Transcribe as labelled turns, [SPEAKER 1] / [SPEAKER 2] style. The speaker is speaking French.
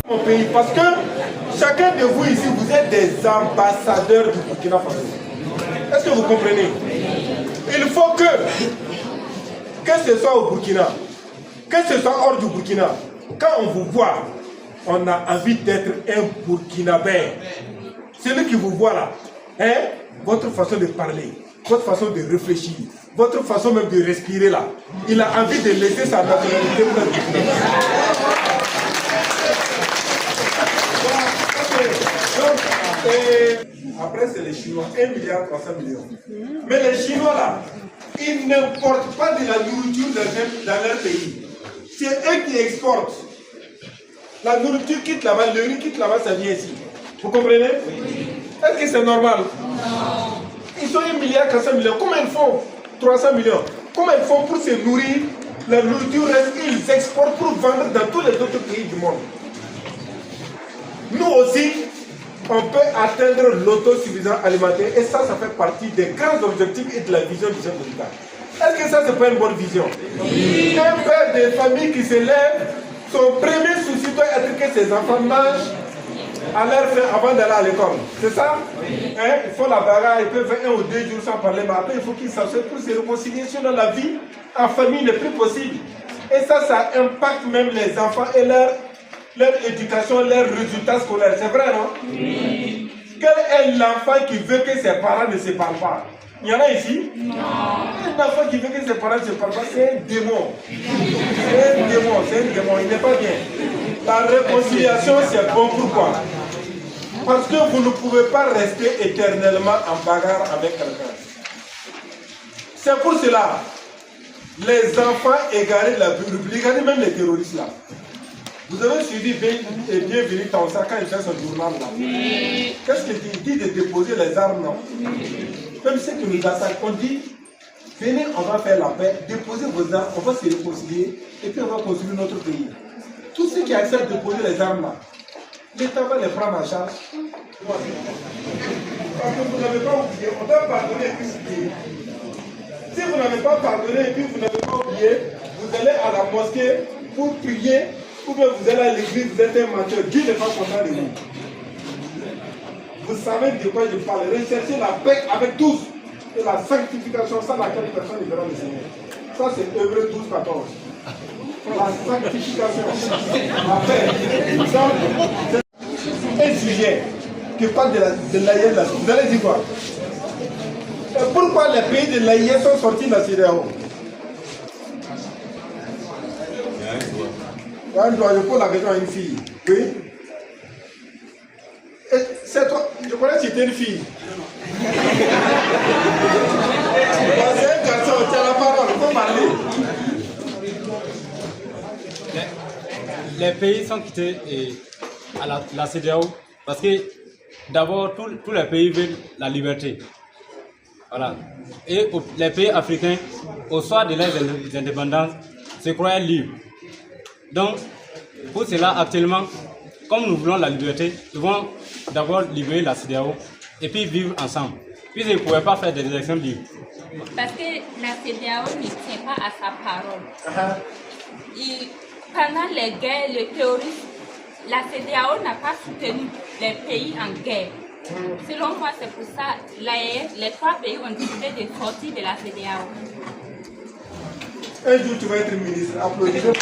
[SPEAKER 1] Mon pays, parce que chacun de vous ici, vous êtes des ambassadeurs du Burkina Faso. Est-ce que vous comprenez? Il faut que ce soit au Burkina, que ce soit hors du Burkina, quand on vous voit, on a envie d'être un Burkinabé. Celui qui vous voit là, hein, votre façon de parler, votre façon de réfléchir, votre façon même de respirer là, il a envie de laisser sa nationalité pour le Burkina. Après, c'est les Chinois, 1,3 milliard. Mais les Chinois, là, ils n'importent pas de la nourriture dans leur pays. C'est eux qui exportent. La nourriture quitte là-bas, le riz quitte là-bas, ça vient ici. Vous comprenez? Est-ce que c'est normal? Non. Ils sont 1,4 milliard. Comment ils font? 300 millions. Comment ils font pour se nourrir? La nourriture reste, ils exportent pour vendre dans tous les autres pays du monde. Nous aussi, on peut atteindre l'autosuffisance alimentaire et ça fait partie des grands objectifs et de la vision du chef de l'État. Est-ce que ça, c'est pas une bonne vision? Oui. Un père de famille qui se lève, son premier souci doit être que ses enfants mangent à leur faim avant d'aller à l'école. C'est ça? Oui. Hein? Il faut la bagarre, ils peuvent faire 1 ou 2 jours sans parler, mais après il faut qu'ils s'assoient pour se réconcilier. Sinon la vie en famille n'est plus possible. Et ça impacte même les enfants et leur éducation, leurs résultats scolaires. C'est vrai, non? Oui. Quel est l'enfant qui veut que ses parents ne se parlent pas? Il y en a ici? Non. Un enfant qui veut que ses parents ne se parlent pas, c'est un démon. C'est un démon, il n'est pas bien. La réconciliation, c'est bon. Pourquoi? Parce que vous ne pouvez pas rester éternellement en bagarre avec quelqu'un. C'est pour cela, les enfants égarés de la République, regardez même les terroristes là. Vous avez suivi Bienvenue Tansa quand il fait son journal là. Oui. Qu'est-ce qu'il dit de déposer les armes là? Oui. Même ceux qui nous attaquent, on dit, venez, on va faire la paix, déposez vos armes, on va se réconcilier et puis on va construire notre pays. Tous ceux qui acceptent de poser les armes là, l'État va les prendre en charge. Parce que vous n'avez pas oublié, on doit pardonner et puis oublier. Si vous n'avez pas pardonné et puis vous n'avez pas oublié, vous allez à la mosquée pour prier. Ou bien vous allez à l'église, vous êtes un menteur. Dieu n'est pas content de vous. Vous savez de quoi je parle. Recherchez la paix avec tous. Et la sanctification, sans laquelle personne ne verra le Seigneur. Ça, c'est Hébreux 12, 14. La sanctification, la paix. Donc, c'est un sujet qui parle de l'AIE. Vous allez dire quoi? Pourquoi les pays de l'AIE sont sortis de la CEDEAO? Je pose la question à une fille. Oui. C'est toi. Je connais que c'était une fille. C'est un garçon, tu as la parole, il faut parler.
[SPEAKER 2] Les pays sont quittés à la CEDEAO parce que d'abord tous les pays veulent la liberté. Voilà. Et les pays africains, au soir de leurs indépendances, se croyaient libres. Donc, pour cela, actuellement, comme nous voulons la liberté, nous devons d'abord libérer la CEDEAO et puis vivre ensemble. Puisqu'ils ne pouvaient pas faire des élections libres.
[SPEAKER 3] Parce que la CEDEAO ne tient pas à sa parole. Pendant les guerres, le terrorisme, la CEDEAO n'a pas soutenu les pays en guerre. Selon moi, c'est pour ça que les 3 pays ont décidé de sortir de la CEDEAO.
[SPEAKER 1] Un jour, tu vas être ministre. Applaudissez.